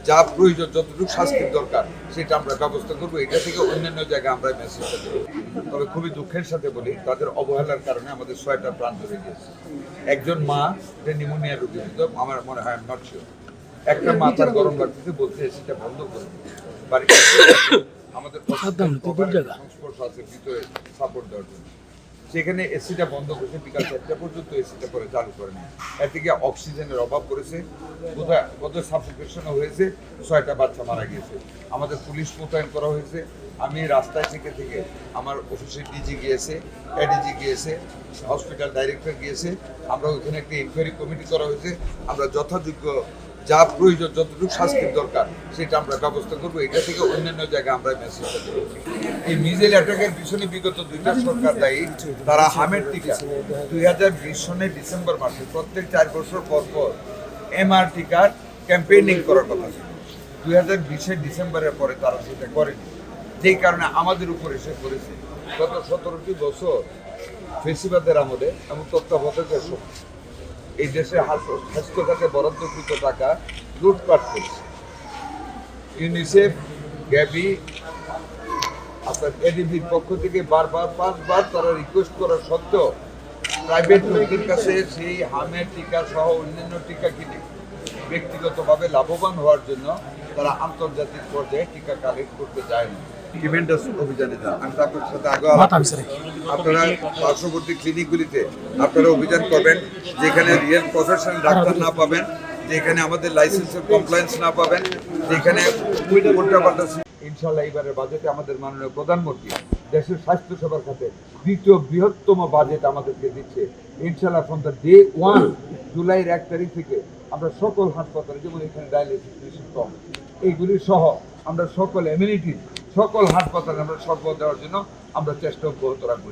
যা প্রয়োজন, যতটুকু শাস্তির দরকার সেটা আমরা ব্যবস্থা করবো। এটা থেকে অন্যান্য জায়গায় আমরা মেসেজটা দেবো। তবে খুবই দুঃখের সাথে বলি, তাদের অবহেলার কারণে আমাদের 6টা প্রাণ ধরে গিয়েছে। একজন মা নিউমোনিয়া রোগী, আমার মনে হয় নট শিওর, একটা মা তার গরম লাগতেছে বলতে সেটা বন্ধ করবে। আমাদের সংস্পর্শ আছে ভিতরে সাপোর্ট দেওয়ার জন্য, সেখানে এসিটা বন্ধ করেছে, বিকাল 4টা পর্যন্ত এসিটা করে চালু করেনি। এর থেকে অক্সিজেনের অভাব পড়েছে, বোধহয় সাফোকেশনও হয়েছে, 6টা বাচ্চা মারা গিয়েছে। আমাদের পুলিশ মোতায়েন করা হয়েছে। আমি রাস্তায় থেকে আমার অফিসের ডিজি গিয়েছে, এডিজি গিয়েছে, হসপিটাল ডাইরেক্টর গিয়েছে। আমরা ওখানে একটা ইনকোয়ারি কমিটি করা হয়েছে। আমরা যথাযোগ্য যা প্রয়োজন, যতটুকু শাস্তির দরকার সেটা আমরা ব্যবস্থা করবো। এটা থেকে অন্যান্য জায়গায় আমরা মেসেজটা দেবো। এই মিজেল অ্যাটাকের পিছনে বিগত 2টা সরকার দায়ী। তারা হামের টিকা 2020 সনের ডিসেম্বর মাসে প্রত্যেক 4 বছর পর পর এমআর টিকার ক্যাম্পেইনিং করার কথা ছিল। 2020-এর ডিসেম্বরের পরে তারা সেটা করেনি, যেই কারণে আমাদের উপর এসে পড়েছে গত 17টি বছর ফেসিবাদের আমলে এবং তত্ত্বাবধায়কের সময় এই দেশের স্বাস্থ্য খাতে বরাদ্দকৃত টাকা লুটপাট করেছে। ইউনিসেফ, গ্যাবি, আপনার এডিবির পক্ষ থেকে বারবার 5বার তারা রিকোয়েস্ট করা সত্ত্বেও প্রাইভেট লোকদের কাছে সেই হামের টিকা সহ অন্যান্য টিকা কিনে ব্যক্তিগতভাবে লাভবান হওয়ার জন্য তারা আন্তর্জাতিক পর্যায়ে টিকা কালেক্ট করতে যায় না। ট্রিমেন্ডাস অভিযানে যান। আমি আপনার সাথে আগে আপনারা পার্শ্ববর্তী ক্লিনিকগুলিতে আপনারা অভিযান করবেন, যেখানে রিয়েল প্রফেশনাল ডাক্তার না পাবেন, যেখানে আমাদের লাইসেন্সের কমপ্লায়েন্স না পাবেন, যেখানে উল্টাপাল্টা। ইনশাল্লাহ এবারের বাজেটে আমাদের মাননীয় প্রধানমন্ত্রী দেশের স্বাস্থ্য সেবার খাতে 2য় বৃহত্তম বাজেট আমাদেরকে দিচ্ছে। ইনশাল্লাহ ফ্রম দ্য ডে 1 জুলাইয়ের 1 তারিখ থেকে আমরা সকল হাসপাতালে, যেমন এখানে ডায়ালিসিস পেশেন্ট কম, এইগুলি সহ আমরা সকল এমিউনিটি সকল হাসপাতালে আমরা সরবরাহ দেওয়ার জন্য আমরা চেষ্টা অব্যাহত রাখবো।